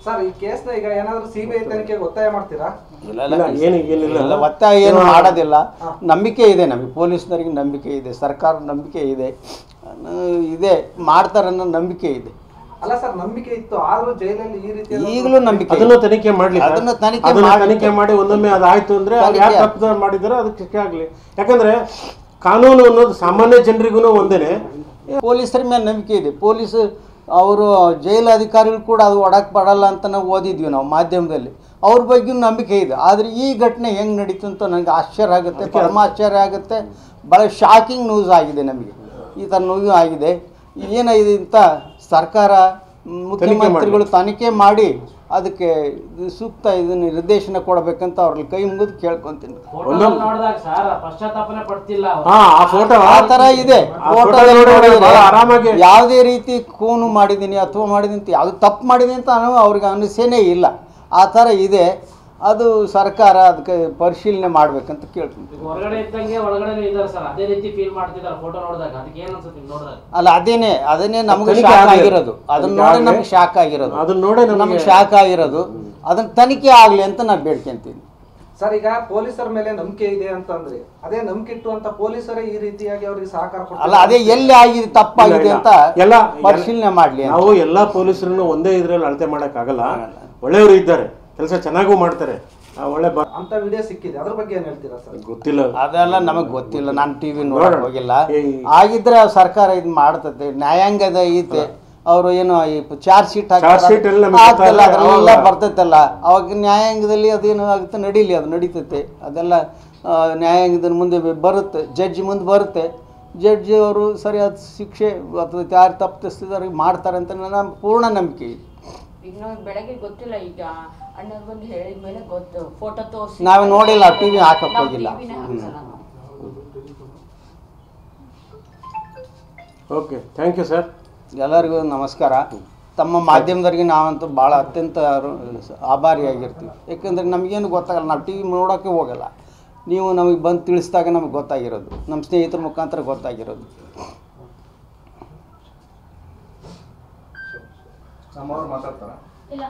Sir ಈ ಕೇಸ್ನ ಈಗ ಏನಾದರೂ ಸಿಬಿಐ ತನಿಖೆಗೆ ಒತ್ತಾಯ ಮಾಡ್ತೀರಾ? ಇಲ್ಲ, ಒತ್ತಾಯ ಏನು ಮಾಡೋದಿಲ್ಲ. ನಂಬಿಕೆ ಇದೆ ನಮಗೆ, ಪೊಲೀಸ್ನವ್ರಿಗೆ ನಂಬಿಕೆ ಇದೆ, ಸರ್ಕಾರದ ನಂಬಿಕೆ ಇದೆ, ಮಾಡ್ತಾರೆ ಅನ್ನೋ ನಂಬಿಕೆ ಇದೆ. ಅಲ್ಲ ಸರ್, ನಂಬಿಕೆ ಇತ್ತು, ಆದ್ರೂ ಜೈಲಲ್ಲಿ ಈ ರೀತಿ ಈಗಲೂ ನಂಬಿಕೆ. ಅದನ್ನು ತನಿಖೆ ಮಾಡಲಿ, ಅದನ್ನು ತನಿಖೆ ಮಾಡಿ ಒಂದೊಮ್ಮೆ ಅದಾಯ್ತು ಅಂದ್ರೆ ಯಾರು ತಪ್ಪು ಮಾಡಿದಾರೋ ಅದಕ್ಕೆ ಶಿಕ್ಷೆ ಆಗಲಿ. ಯಾಕಂದ್ರೆ ಕಾನೂನು ಅನ್ನೋದು ಸಾಮಾನ್ಯ ಜನರಿಗೂ ಒಂದೇನೆ. ಪೊಲೀಸರ ಮೇಲೆ ನಂಬಿಕೆ ಇದೆ. ಪೊಲೀಸ್ ಅವರು ಜೈಲು ಅಧಿಕಾರಿಗಳು ಕೂಡ ಅದು ಒಡಕ್ಕೆ ಪಡಲ್ಲ ಅಂತ ನಾವು ಓದಿದ್ವಿ ನಾವು ಮಾಧ್ಯಮದಲ್ಲಿ, ಅವ್ರ ಬಗ್ಗೆ ನಂಬಿಕೆ ಇದೆ. ಆದರೆ ಈ ಘಟನೆ ಹೆಂಗೆ ನಡೀತು ಅಂತ ನನಗೆ ಆಶ್ಚರ್ಯ ಆಗುತ್ತೆ, ಪರಮ ಆಶ್ಚರ್ಯ ಆಗುತ್ತೆ. ಭಾಳ ಶಾಕಿಂಗ್ ನ್ಯೂಸ್ ಆಗಿದೆ ನಮಗೆ, ಈ ಥರ ನ್ಯೂಸ್ ಆಗಿದೆ. ಏನಿದೆ ಅಂತ ಸರ್ಕಾರ ಮುಖ್ಯಮಂತ್ರಿಗಳು ತನಿಖೆ ಮಾಡಿ ಅದಕ್ಕೆ ಸೂಕ್ತ ಇದನ್ನು ನಿರ್ದೇಶನ ಕೊಡಬೇಕಂತ ಅವ್ರಲ್ಲಿ ಕೈ ಮುಗಿದು ಕೇಳ್ಕೊಂತೀನಿ. ಆ ಥರ ಇದೆ ಯಾವುದೇ ರೀತಿ ಖೂನು ಮಾಡಿದ್ದೀನಿ ಅಥವಾ ಮಾಡಿದ್ದೀನಿ ಅಂತ, ಯಾವುದು ತಪ್ಪು ಮಾಡಿದ್ದೀನಿ ಅಂತ ಅವ್ರಿಗೆ ಅನಿಸೇನೇ ಇಲ್ಲ. ಆ ಥರ ಇದೆ. ಅದು ಸರ್ಕಾರ ಅದಕ್ಕೆ ಪರಿಶೀಲನೆ ಮಾಡ್ಬೇಕಂತ ಕೇಳ್ತೀನಿ. ಅಲ್ಲ, ಅದನ್ನೇ ನಮ್ಗೆ ಶಾಕ್ ಆಗಿರೋದು. ಅದನ್ನ ನೋಡಿ ನಮ್ಗೆ ಶಾಕ್ ಆಗಿರೋದು. ಅದನ್ನ ತನಿಖೆ ಆಗ್ಲಿ ಅಂತ ನಾನು ಬೇಡ್ಕೊಂತೀನಿ. ಸರ್, ಈಗ ಪೊಲೀಸರ ಮೇಲೆ ನಂಬಿಕೆ ಇದೆ ಅಂತಂದ್ರೆ ಅದೇ ನಂಬಿಕೆ ಇಟ್ಟುವಂತ ಪೊಲೀಸರೇ ಈ ರೀತಿಯಾಗಿ ಅವರಿಗೆ ಸಹಕಾರ ಕೊಡ್ತಾರೆ. ಅಲ್ಲ, ಅದೇ ಎಲ್ಲಿ ಆಗಿದೆ, ತಪ್ಪಾಗಿದೆ ಅಂತ ಎಲ್ಲ ಪರಿಶೀಲನೆ ಮಾಡ್ಲಿ. ನಾವು ಎಲ್ಲಾ ಪೊಲೀಸರನ್ನು ಒಂದೇ ಇದ್ರಲ್ಲಿ ಅಳತೆ ಮಾಡಕ್ ಆಗಲ್ಲ. ಒಳ್ಳೆಯವರು ಇದ್ದಾರೆ, ಕೆಲಸ ಚೆನ್ನಾಗೂ ಮಾಡ್ತಾರೆ. ಒಳ್ಳೆ ಅಂತ ವಿಡಿಯೋ ಸಿಕ್ಕಿದೆ, ಅದ್ರ ಬಗ್ಗೆ ಏನ್ ಹೇಳ್ತೀರಾ ಸರ್? ಗೊತ್ತಿಲ್ಲ, ಅದೆಲ್ಲ ನಮಗೆ ಗೊತ್ತಿಲ್ಲ. ನಾನು ಟಿವಿ ನೋಡಕ್ ಹೋಗಿಲ್ಲ. ಆಗಿದ್ರೆ ಸರ್ಕಾರ ಇದು ಮಾಡ್ತದೆ, ನ್ಯಾಯಾಂಗದ ಐತೆ. ಅವರು ಏನು ಚಾರ್ಜ್ ಶೀಟ್ ಹಾಕ್ತಾರಲ್ಲ, ಅದೆಲ್ಲ ಬರ್ತೈತಲ್ಲ, ಅವಾಗ ನ್ಯಾಯಾಂಗದಲ್ಲಿ ಅದೇನು ಆಗುತ್ತೆ ನಡೀಲಿ, ಅದು ನಡೀತೈತೆ. ಅದೆಲ್ಲ ನ್ಯಾಯಾಂಗದ ಮುಂದೆ ಬರುತ್ತೆ, ಜಡ್ಜ್ ಮುಂದೆ ಬರುತ್ತೆ. ಜಡ್ಜ್ ಅವರು ಸರಿಯಾದ ಶಿಕ್ಷೆ ಅಥವಾ ಯಾರು ತಪ್ಪಿಸ್ತಿದ್ದಾರೆ ಮಾಡ್ತಾರೆ ಅಂತ ನನ್ನ ಪೂರ್ಣ ನಂಬಿಕೆ ಇದೆ. ಈಗ ಬೆಳಗ್ಗೆ ಗೊತ್ತಿಲ್ಲ, ಈಗ ಅಣ್ಣ ಬಂದು ಹೇಳಿದ ಮೇಲೆ ಗೊತ್ತು, ಫೋಟೋ ತೋರಿಸಿ ನಾವು ನೋಡಿಲ್ಲ, ಟಿವಿ ಹಾಕಕ್ ಹೋಗಿಲ್ಲ. Okay, thank you sir. ಎಲ್ಲರಿಗೂ ನಮಸ್ಕಾರ. ತಮ್ಮ ಮಾಧ್ಯಮದವ್ರಿಗೆ ನಾವಂತೂ ಭಾಳ ಅತ್ಯಂತ ಆಭಾರಿಯಾಗಿರ್ತೀವಿ. ಯಾಕೆಂದರೆ ನಮಗೇನು ಗೊತ್ತಾಗಲ್ಲ, ನಾವು ಟಿವಿ ನೋಡೋಕ್ಕೆ ಹೋಗಲ್ಲ. ನೀವು ನಮಗೆ ಬಂದು ತಿಳಿಸಿದಾಗ ನಮಗೆ ಗೊತ್ತಾಗಿರೋದು, ನಮ್ಮ ಸ್ನೇಹಿತರ ಮುಖಾಂತರ ಗೊತ್ತಾಗಿರೋದು. ಮಾತಾಡ್ತಾರ? ಇಲ್ಲ.